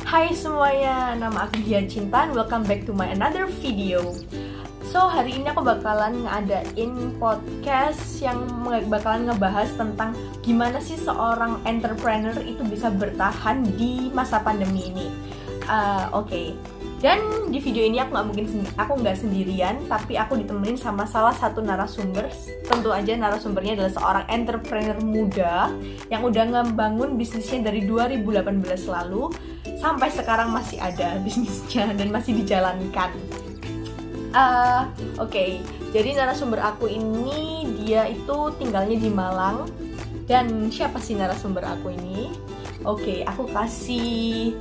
Hai semuanya, nama aku Gia Cinta and welcome back to my another video. So, hari ini aku bakalan ngadain podcast yang bakalan ngebahas tentang gimana sih seorang entrepreneur itu bisa bertahan di masa pandemi ini. Oke. Dan di video ini aku nggak sendirian, tapi aku ditemenin sama salah satu narasumber. Tentu aja narasumbernya adalah seorang entrepreneur muda yang udah ngebangun bisnisnya dari 2018 lalu sampai sekarang masih ada bisnisnya dan masih dijalankan. Oke. Jadi narasumber aku ini dia itu tinggalnya di Malang. Dan siapa sih narasumber aku ini? Oke, aku kasih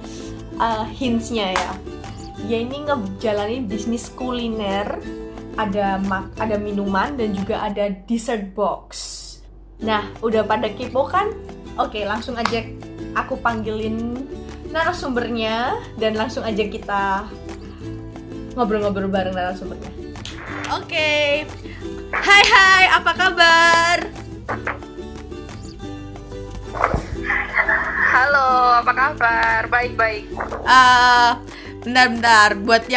hints-nya ya. Dia ini ngejalanin bisnis kuliner, ada minuman dan juga ada dessert box. Nah, udah pada kepo kan? Oke, langsung aja aku panggilin narasumbernya dan langsung aja kita ngobrol-ngobrol bareng narasumbernya. Oke. Hai, apa kabar? Halo, apa kabar? Baik-baik. Bentar, buat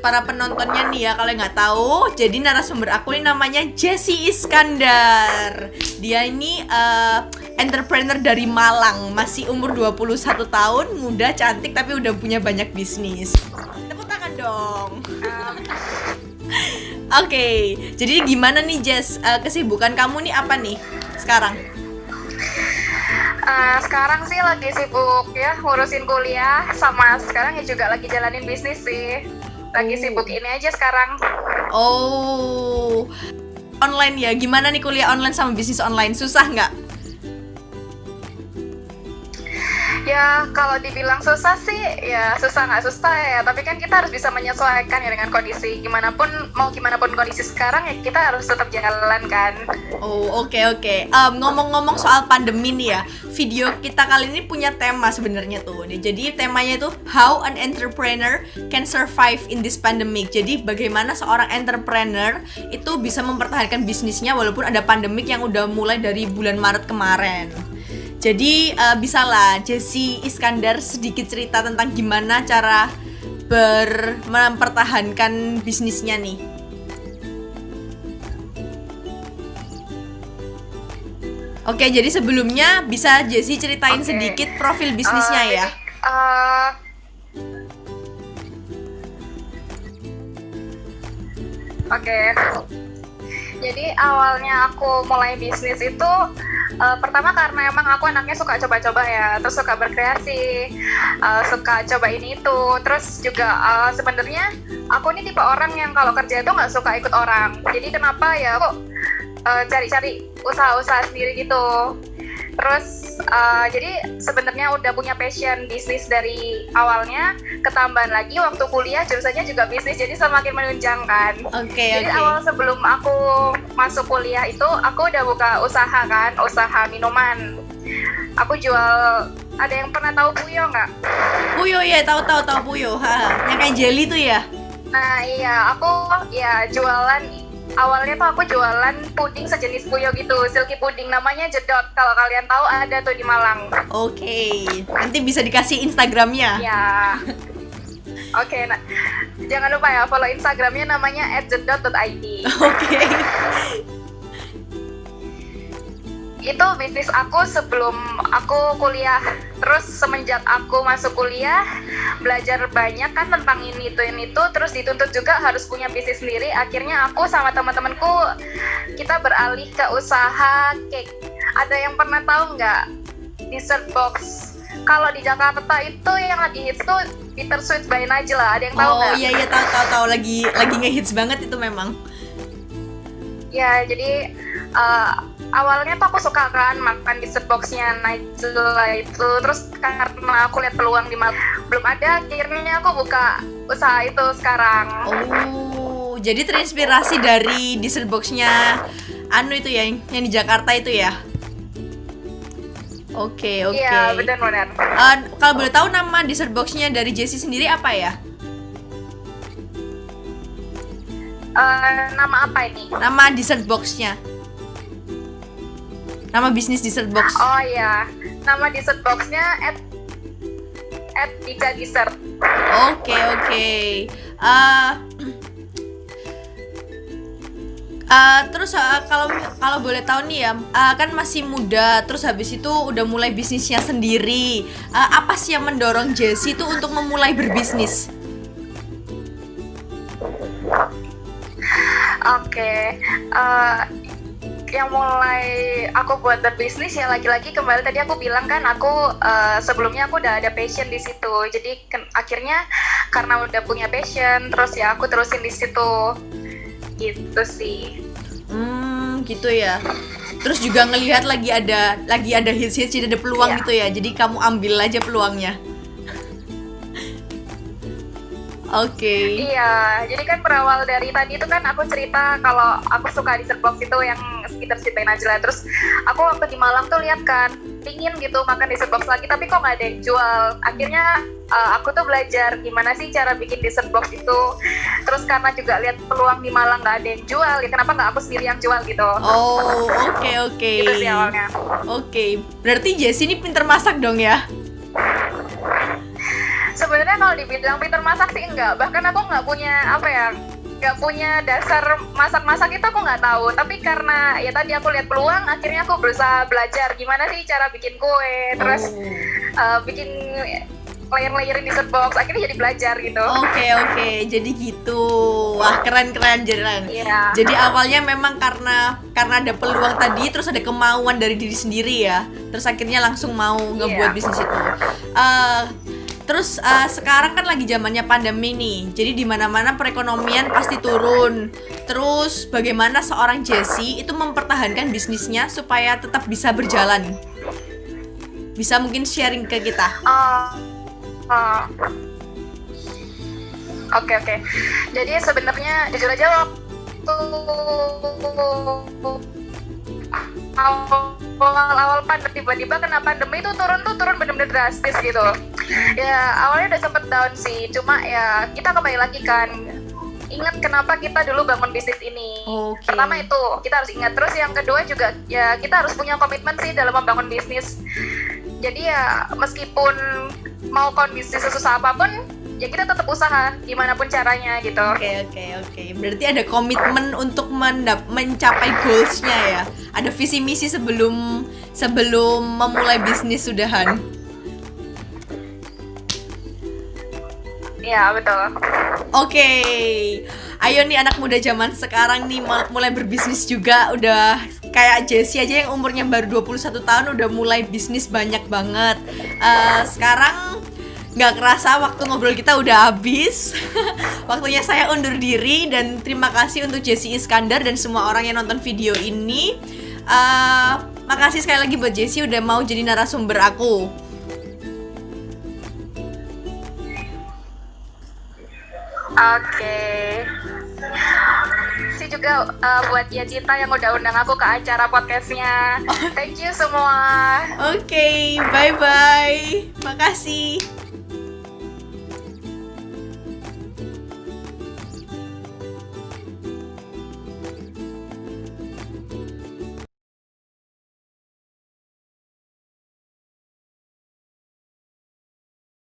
para penontonnya nih ya, kalau nggak tahu, jadi narasumber aku ini namanya Jessie Iskandar. Dia ini entrepreneur dari Malang, masih umur 21 tahun, muda, cantik, tapi udah punya banyak bisnis. Tepuk tangan dong. Oke, jadi gimana nih Jess, kesibukan kamu nih apa nih sekarang? Sekarang sih lagi sibuk ya ngurusin kuliah, sama sekarang ya juga lagi jalanin bisnis sih. Lagi sibuk ini aja sekarang. Oh, online ya? Gimana nih kuliah online sama bisnis online? Susah nggak? Ya kalau dibilang susah sih, ya susah nggak susah ya. Tapi kan kita harus bisa menyesuaikan ya dengan kondisi. Gimana pun kondisi sekarang ya kita harus tetap jalan kan. Oh, oke. Ngomong-ngomong soal pandemi nih ya, video kita kali ini punya tema sebenarnya tuh. Jadi temanya itu How an Entrepreneur Can Survive in this Pandemic. Jadi bagaimana seorang entrepreneur itu bisa mempertahankan bisnisnya walaupun ada pandemik yang udah mulai dari bulan Maret kemarin. Jadi bisalah Jessie Iskandar sedikit cerita tentang gimana cara mempertahankan bisnisnya nih. Oke, jadi sebelumnya bisa Jessie ceritain sedikit profil bisnisnya ya. Jadi awalnya aku mulai bisnis itu pertama karena emang aku anaknya suka coba-coba ya, terus suka berkreasi, suka coba ini itu, terus juga sebenarnya aku ini tipe orang yang kalau kerja itu nggak suka ikut orang. Jadi kenapa ya aku cari-cari usaha-usaha sendiri gitu. Terus jadi sebenarnya udah punya passion bisnis dari awalnya, ketambahan lagi waktu kuliah jurusannya juga bisnis, jadi semakin menunjang kan. Jadi awal sebelum aku masuk kuliah itu aku udah buka usaha minuman. Aku jual, ada yang pernah tahu Puyo nggak? Puyo ya, tahu Puyo. Yang kayak jelly tuh ya? Nah iya, aku ya jualan. Awalnya tuh aku jualan puding sejenis Puyo gitu, silky puding, namanya Jedot. Kalau kalian tahu ada tuh di Malang. Oke, nanti bisa dikasih Instagramnya. Ya. Oke, nah jangan lupa ya follow Instagramnya, namanya @jedot.id. Oke. Itu bisnis aku sebelum aku kuliah. Terus semenjak aku masuk kuliah, belajar banyak kan tentang ini itu, terus dituntut juga harus punya bisnis sendiri. Akhirnya aku sama teman-temanku kita beralih ke usaha cake. Ada yang pernah tahu nggak dessert box? Kalau di Jakarta itu yang lagi hits tuh Bittersweet by Najla. Ada yang tahu nggak? Oh iya tahu lagi ngehits banget itu memang. Ya jadi awalnya tuh aku suka kan makan dessert boxnya Najla itu, terus karena aku lihat peluang di Malang belum ada, akhirnya aku buka usaha itu sekarang. Oh, jadi terinspirasi dari dessert boxnya itu ya yang di Jakarta itu ya? Oke. Iya benar. Kalau boleh tahu nama dessert boxnya dari Jessie sendiri apa ya? Nama apa ini? Nama dessert boxnya. Nama bisnis dessert box. Oh iya, nama dessert boxnya @dika_dessert. Oke. Eh, terus kalau kalau boleh tahu nih ya, kan masih muda, terus habis itu udah mulai bisnisnya sendiri. Apa sih yang mendorong Jessie itu untuk memulai berbisnis? Oke, yang mulai aku buat berbisnis ya lagi-lagi kembali tadi aku bilang kan aku sebelumnya aku udah ada passion di situ, jadi akhirnya karena udah punya passion terus ya aku terusin di situ gitu sih. Gitu ya. Terus juga ngelihat lagi ada hits, jadi ada peluang Iya. gitu ya. Jadi kamu ambil aja peluangnya. Oke. Iya, jadi kan berawal dari tadi itu kan aku cerita kalau aku suka dessert box itu yang sekitar Cipta Najla. Terus aku waktu di Malang tuh lihat kan, pingin gitu makan dessert box lagi, tapi kok nggak ada yang jual. Akhirnya aku tuh belajar gimana sih cara bikin dessert box itu. Terus karena juga lihat peluang di Malang nggak ada yang jual, ya kenapa nggak aku sendiri yang jual gitu. Oh, oke. Itu sih awalnya. Oke, berarti Jessie ini pinter masak dong ya? Sebenarnya kalau dibilang pintar masak sih enggak, bahkan aku nggak punya dasar masak-masak itu aku nggak tahu. Tapi karena ya tadi aku lihat peluang, akhirnya aku berusaha belajar gimana sih cara bikin kue, terus bikin layer-layerin dessert box, akhirnya jadi belajar gitu. Oke, jadi gitu. Wah, keren. Iya. Jadi awalnya memang karena ada peluang tadi, terus ada kemauan dari diri sendiri ya. Terus akhirnya langsung mau ngebuat bisnis itu. Terus sekarang kan lagi zamannya pandemi nih, jadi di mana-mana perekonomian pasti turun. Terus bagaimana seorang Jessie itu mempertahankan bisnisnya supaya tetap bisa berjalan? Bisa mungkin sharing ke kita? Oke. Jadi sebenarnya jujur aja waktu awal pandemi tiba-tiba kena pandemi itu turun bener-bener drastis gitu. Ya awalnya udah sempet down sih, cuma ya kita kembali lagi kan, ingat kenapa kita dulu bangun bisnis ini. Pertama itu kita harus ingat, terus yang kedua juga ya kita harus punya komitmen sih dalam membangun bisnis. Jadi ya meskipun mau kondisi sesusah apapun, ya kita tetap usaha gimana pun caranya gitu. Oke. Berarti ada komitmen untuk mencapai goals-nya ya. Ada visi misi sebelum memulai bisnis sudahan. Ya betul. Oke. Ayo nih anak muda zaman sekarang nih mulai berbisnis juga. Udah kayak Jessie aja yang umurnya baru 21 tahun udah mulai bisnis banyak banget. Sekarang nggak kerasa waktu ngobrol kita udah habis. Waktunya saya undur diri dan terima kasih untuk Jessie Iskandar dan semua orang yang nonton video ini. Makasih sekali lagi buat Jessie udah mau jadi narasumber aku. Oke. Si juga buat ya Cinta yang udah undang aku ke acara podcastnya. Thank you semua. Oke, bye-bye. Makasih.